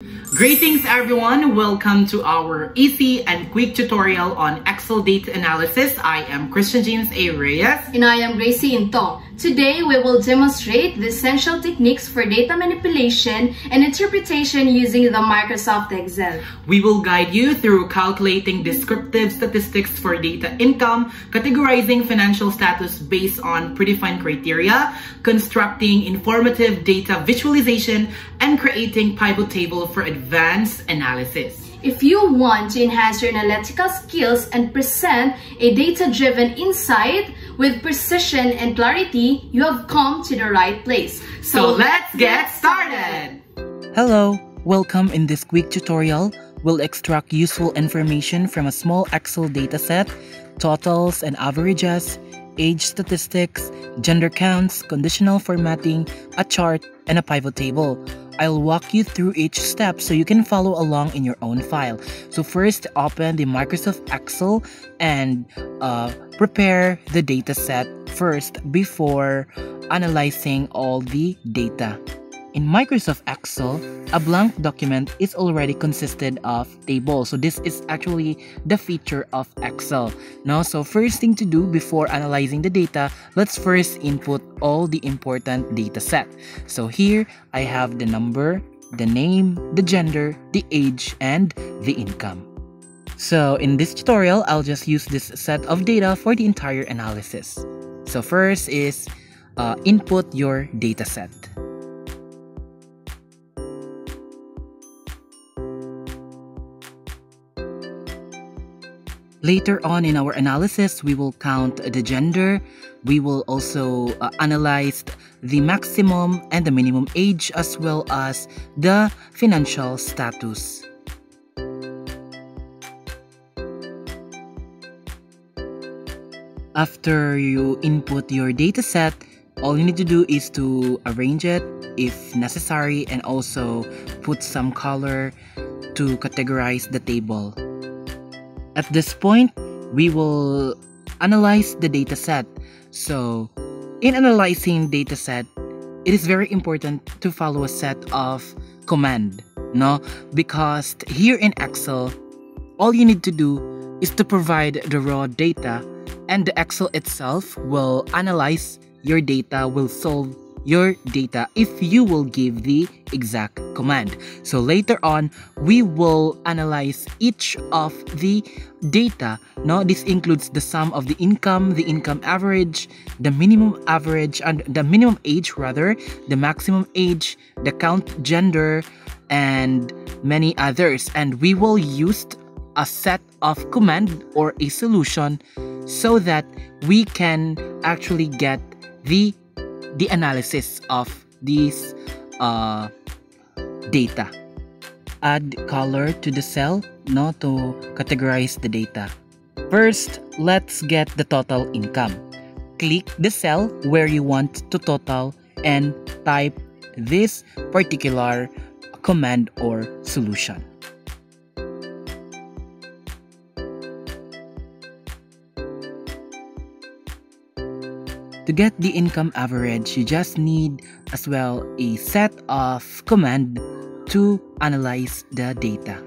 Greetings everyone! Welcome to our easy and quick tutorial on Excel data analysis. I am Christian James A. Reyes. And I am Gracie Into. Today we will demonstrate the essential techniques for data manipulation and interpretation using the Microsoft Excel. We will guide you through calculating descriptive statistics for data income, categorizing financial status based on predefined criteria, constructing informative data visualization, and creating pivot table for advanced analysis. If you want to enhance your analytical skills and present a data-driven insight with precision and clarity, you have come to the right place. So let's get started! Hello! Welcome. In this quick tutorial, we'll extract useful information from a small Excel dataset, totals and averages, age statistics, gender counts, conditional formatting, a chart, and a pivot table. I'll walk you through each step so you can follow along in your own file. So first, open the Microsoft Excel and prepare the dataset first before analyzing all the data. In Microsoft Excel, a blank document is already consisted of tables. So this is actually the feature of Excel. Now, so first thing to do before analyzing the data, let's first input all the important data set. So here I have the number, the name, the gender, the age, and the income. So in this tutorial, I'll just use this set of data for the entire analysis. So first is input your data set. Later on in our analysis, we will count the gender. We will also analyze the maximum and the minimum age as well as the financial status. After you input your dataset, all you need to do is to arrange it if necessary and also put some color to categorize the table. At this point, we will analyze the dataset. So, in analyzing dataset, it is very important to follow a set of command, no? Because here in Excel, all you need to do is to provide the raw data, and the Excel itself will analyze your data, will solve your data if you will give the exact command. So later on, we will analyze each of the data. Now, this includes the sum of the income average, the minimum average, and the minimum age rather, the maximum age, the count gender, and many others. And we will use a set of command or a solution so that we can actually get the analysis of these data. Add color to the cell, no, to categorize the data. First, let's get the total income. Click the cell where you want to total and type this particular command or solution. To get the income average, you just need as well a set of command to analyze the data.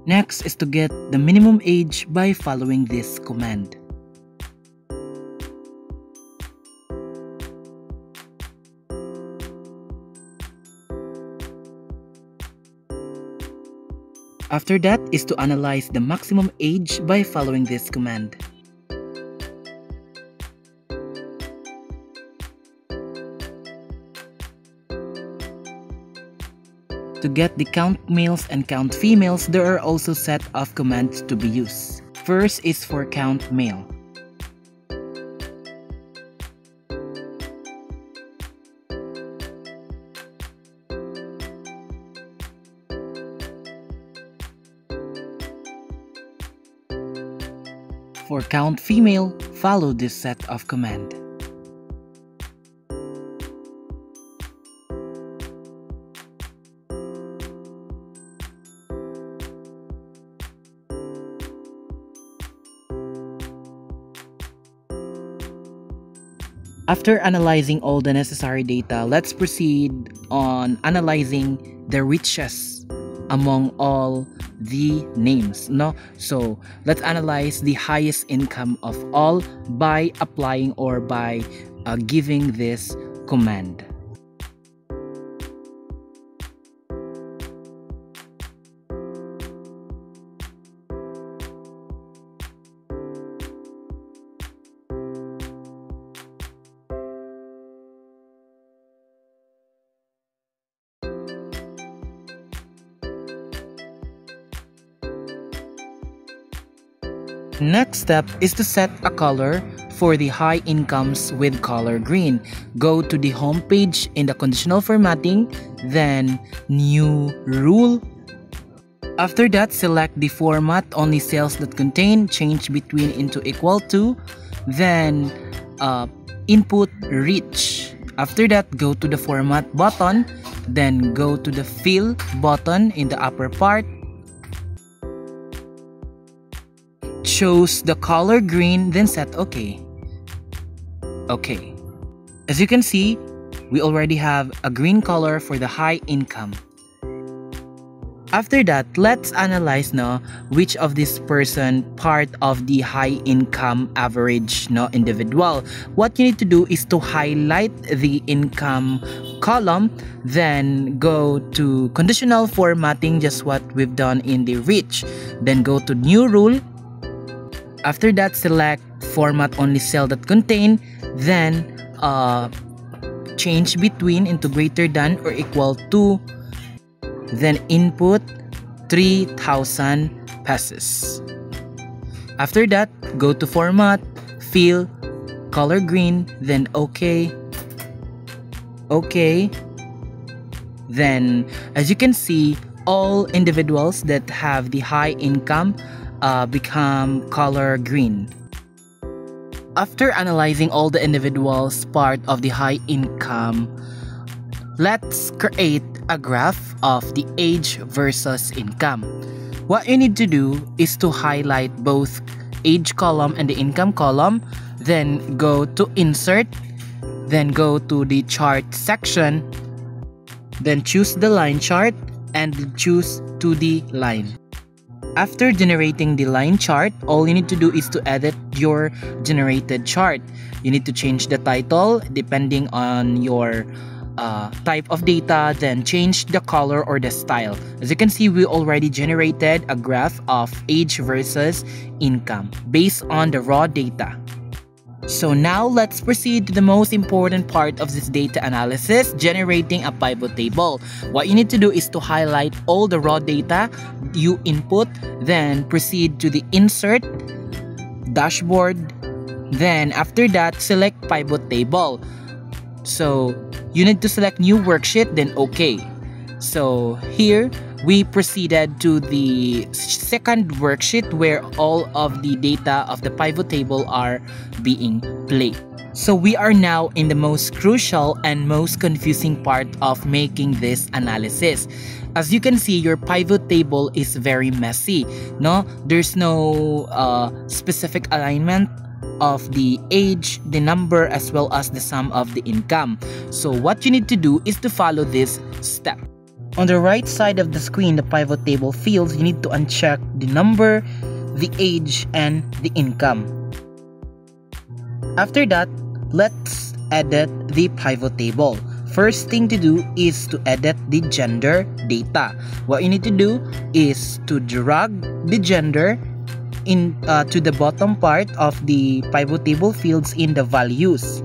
Next is to get the minimum age by following this command. After that is to analyze the maximum age by following this command. To get the count males and count females, there are also set of commands to be used. First is for count male. For count female, follow this set of command. After analyzing all the necessary data, let's proceed on analyzing the richest among all the names, no? So let's analyze the highest income of all by applying or by giving this command. Next step is to set a color for the high incomes with color green. Go to the home page in the conditional formatting, then new rule. After that, select the format only cells that contain change between into equal to, then input rich. After that, go to the format button, then go to the fill button in the upper part. Choose the color green, then set OK. Okay. As you can see, we already have a green color for the high income. After that, let's analyze now which of this person part of the high income average individual. What you need to do is to highlight the income column, then go to conditional formatting, just what we've done in the rich. Then go to new rule. After that, select format only cell that contain, then change between into greater than or equal to, then input 3,000 pesos. After that, go to format, fill, color green, then OK. OK. Then, as you can see, all individuals that have the high income become color green. After analyzing all the individuals part of the high income, let's create a graph of the age versus income. What you need to do is to highlight both age column and the income column, then go to insert, then go to the chart section, then choose the line chart and choose to the line. After generating the line chart, all you need to do is to edit your generated chart. You need to change the title depending on your type of data, then change the color or the style. As you can see, we already generated a graph of age versus income based on the raw data. So now let's proceed to the most important part of this data analysis, generating a pivot table. What you need to do is to highlight all the raw data you input, then proceed to the insert, dashboard, then after that, select pivot table. So you need to select new worksheet, then OK. So here, we proceeded to the second worksheet where all of the data of the pivot table are being played. So we are now in the most crucial and most confusing part of making this analysis. As you can see, your pivot table is very messy. There's no specific alignment of the age, the number, as well as the sum of the income. So what you need to do is to follow this step. On the right side of the screen, the pivot table fields, you need to uncheck the number, the age, and the income. After that, let's edit the pivot table. First thing to do is to edit the gender data. What you need to do is to drag the gender to the bottom part of the pivot table fields in the values.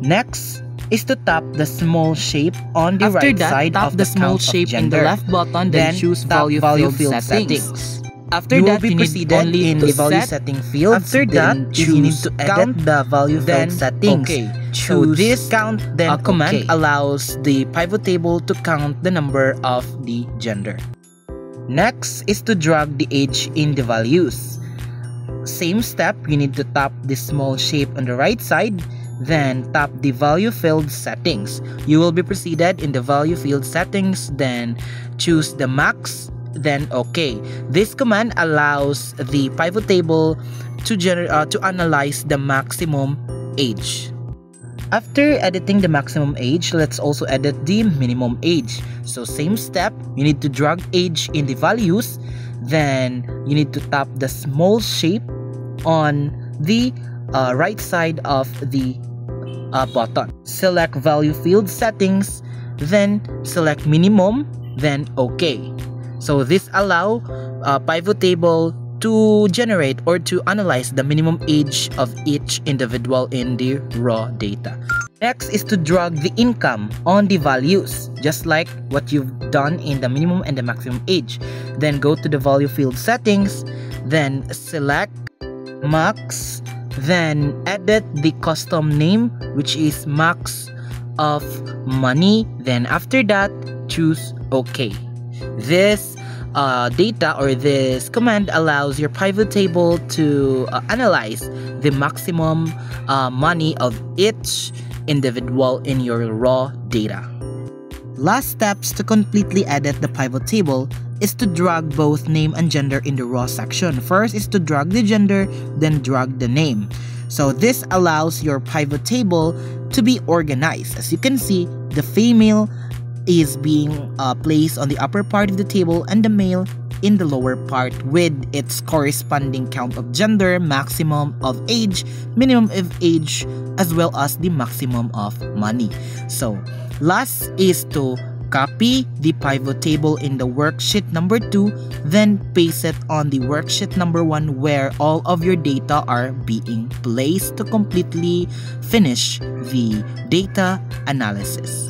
Next is to tap the small shape on the right side of the small shape in the left button, then choose value field settings. After that, you need only in the value setting field. After that, you need to edit the value field settings. Choose this count, then command allows the pivot table to count the number of the gender. Next is to drag the age in the values. Same step, you need to tap the small shape on the right side, then tap the value field settings. You will be proceeded in the value field settings, then choose the max, then OK. This command allows the pivot table to analyze the maximum age. After editing the maximum age, let's also edit the minimum age. So same step, you need to drag age in the values, then you need to tap the small shape on the right side of the button. Select value field settings, then select minimum, then OK. So this allow pivot table to generate or to analyze the minimum age of each individual in the raw data. Next is to drag the income on the values, just like what you've done in the minimum and the maximum age. Then go to the value field settings, then select max, then edit the custom name, which is max of money. Then after that, choose OK. This data or this command allows your pivot table to analyze the maximum money of each individual in your raw data. Last steps to completely edit the pivot table is to drag both name and gender in the raw section. First is to drag the gender, then drag the name. So this allows your pivot table to be organized. As you can see, the female is being placed on the upper part of the table and the male in the lower part with its corresponding count of gender, maximum of age, minimum of age, as well as the maximum of money. So last is to copy the pivot table in the worksheet number 2, then paste it on the worksheet number 1 where all of your data are being placed to completely finish the data analysis.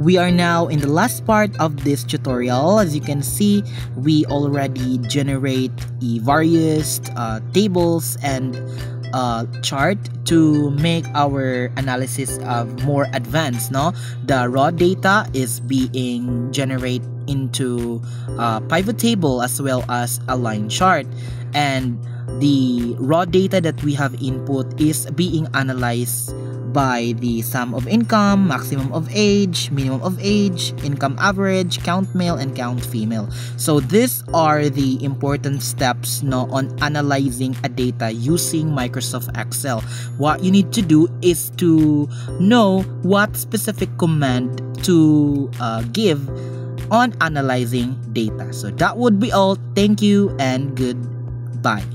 We are now in the last part of this tutorial. As you can see, we already generate various tables and chart to make our analysis more advanced. The raw data is being generated into a pivot table as well as a line chart, and the raw data that we have input is being analyzed by the sum of income, maximum of age, minimum of age, income average, count male, and count female. So these are the important steps on analyzing a data using Microsoft Excel. What you need to do is to know what specific command to give on analyzing data. So that would be all. Thank you and goodbye.